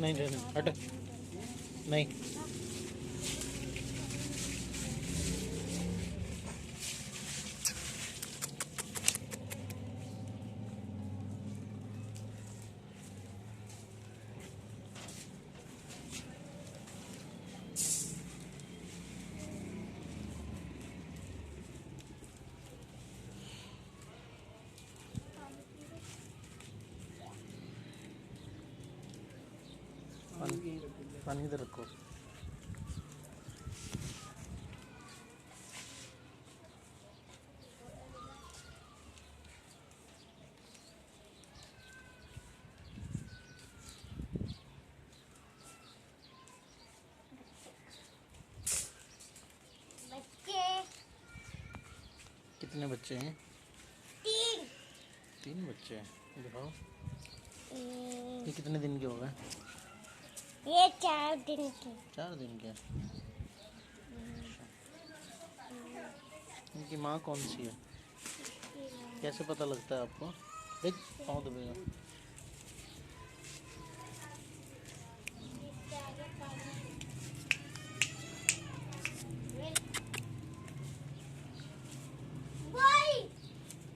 नहीं नहीं हट नहीं पानी इधर रखो। कितने बच्चे हैं? 3 बच्चे हैं। दिखाओ ये कितने दिन के हो गए? ये 4 दिन के। 4 दिन के। इनकी माँ कौन सी है? कैसे पता लगता है आपको? देख पाँव दबेगा।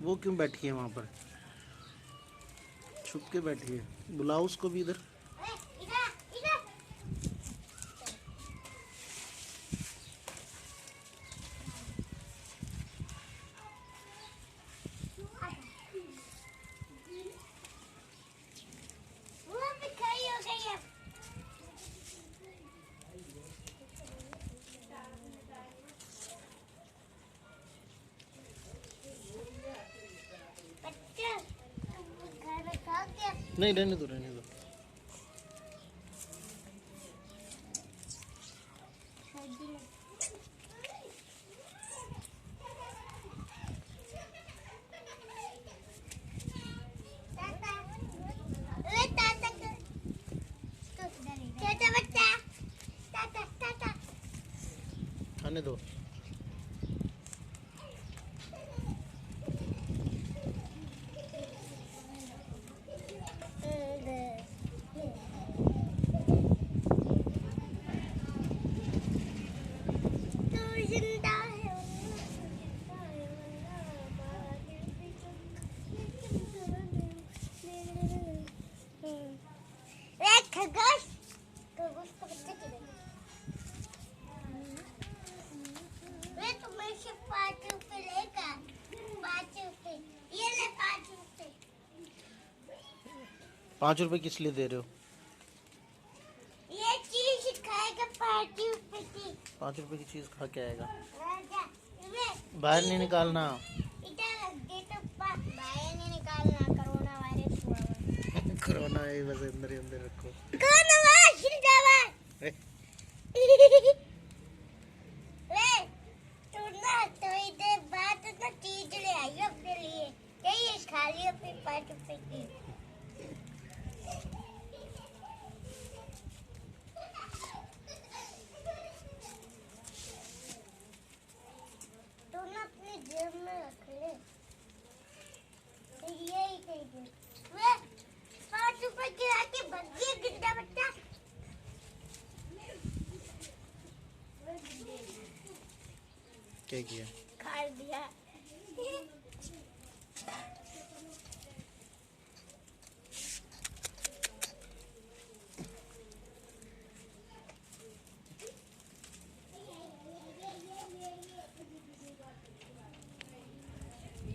वो क्यों बैठी है वहाँ पर? छुप के बैठी है। बुलाओ उसको भी इधर। नहीं रहने दो रहने दो। खाने दो। ₹5 किस लिए दे रहे हो? ये चीज खाएगा 5 रुपए की। 5 रुपए की चीज खा के आएगा। बाहर नहीं निकालना। बाहर नहीं निकालना, कोरोना वायरस हुआ है। कोरोना है बस अंदर ही अंदर रखो। कोरोना वायरस जिंदाबाद। तो इधर बात ना चीज ले आई अपने लिए। यही खा लियो फिर 5 रुपए की। अपनी जेब में रख ले। यही कहीं वे 5 रुपए गिरा के भग गया गिद्दा बच्चा। क्या किया? खा दिया।